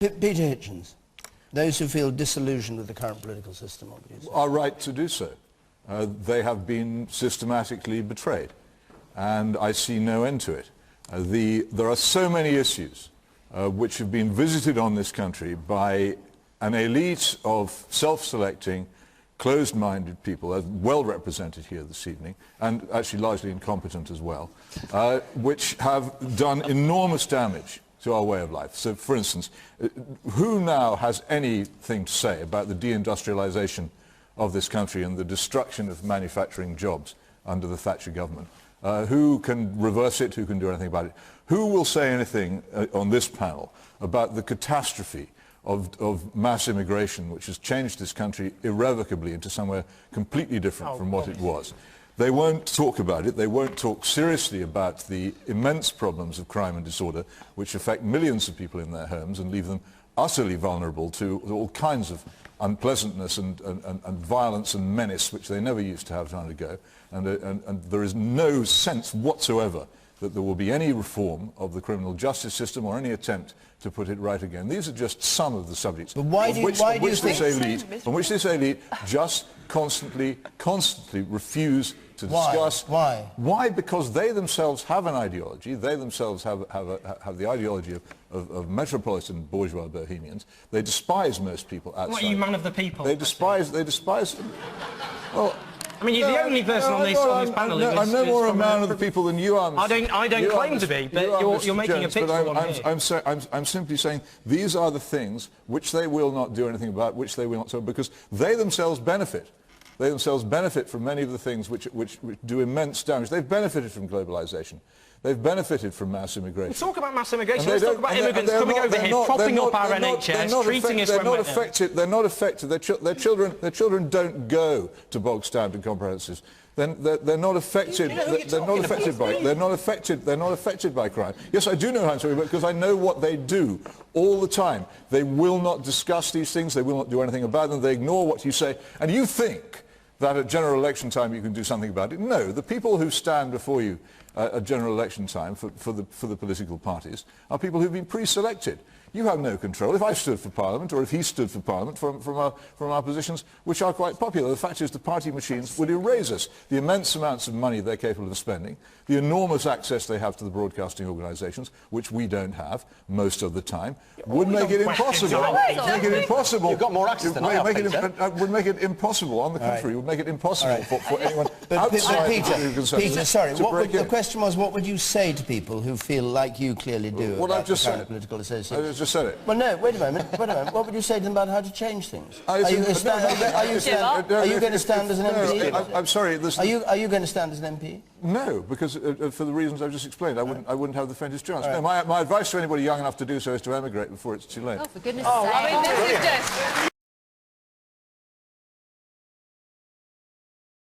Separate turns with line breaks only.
Peter Hitchens, those who feel disillusioned with the current political system, what would you say?
Are right to do so. They have been systematically betrayed, and I see no end to it. There are so many issues which have been visited on this country by an elite of self-selecting, closed-minded people, as well represented here this evening, and actually largely incompetent as well, which have done enormous damage to our way of life. So, for instance, who now has anything to say about the deindustrialization of this country and the destruction of manufacturing jobs under the Thatcher government? Who can reverse it? Who can do anything about it? Who will say anything on this panel about the catastrophe of mass immigration, which has changed this country irrevocably into somewhere completely different from what it was? They won't talk about it. They won't talk seriously about the immense problems of crime and disorder, which affect millions of people in their homes and leave them utterly vulnerable to all kinds of unpleasantness and violence and menace, which they never used to have to undergo. And there is no sense whatsoever that there will be any reform of the criminal justice system or any attempt to put it right again. These are just some of the subjects on which this elite just constantly refuse to discuss.
Why?
Why? Because they themselves have an ideology. They themselves have the ideology of metropolitan bourgeois bohemians. They despise most people outside.
What are you, man of the people?
They despise. Well,
I mean, you're the only person on this panel who is...
I'm no more a man of the people than you are.
I don't claim to be, but you're making a picture on here.
I'm simply saying these are the things which they will not do anything about, which they will not do, because they themselves benefit. They themselves benefit from many of the things which do immense damage. They've benefited from globalization. They've benefited from mass immigration.
Let's talk about mass immigration. Let's talk about immigrants coming over here, propping up our NHS, treating us when we're ill.
They're not affected. Their children don't go to bog standard comprehensives. They're not affected. They're not affected by crime. Yes, I do know how I'm talking about, because I know what they do all the time. They will not discuss these things. They will not do anything about them. They ignore what you say, and you think that at general election time you can do something about it. No, the people who stand before you at general election time for the political parties are people who've been pre-selected. You have no control. If I stood for Parliament, or if he stood for Parliament from our positions, which are quite popular, the fact is the party machines would erase us. The immense amounts of money they're capable of spending, the enormous access they have to the broadcasting organisations, which we don't have most of the time, would make it impossible.
You've got more access than I have,
would make it impossible, on the contrary, would make it impossible for anyone outside
Peter, sorry, the question was, what would you say to people who feel like you clearly do about the current political association?
Said it.
Well, no, wait a moment. What would you say to them about how to change things? Are you going to stand as an MP?
I'm sorry.
Are you going to stand as an MP?
No, because for the reasons I've just explained, I wouldn't have the faintest chance. No, my advice to anybody young enough to do so is to emigrate before it's too late.
Oh, for goodness sake. I mean, this is just...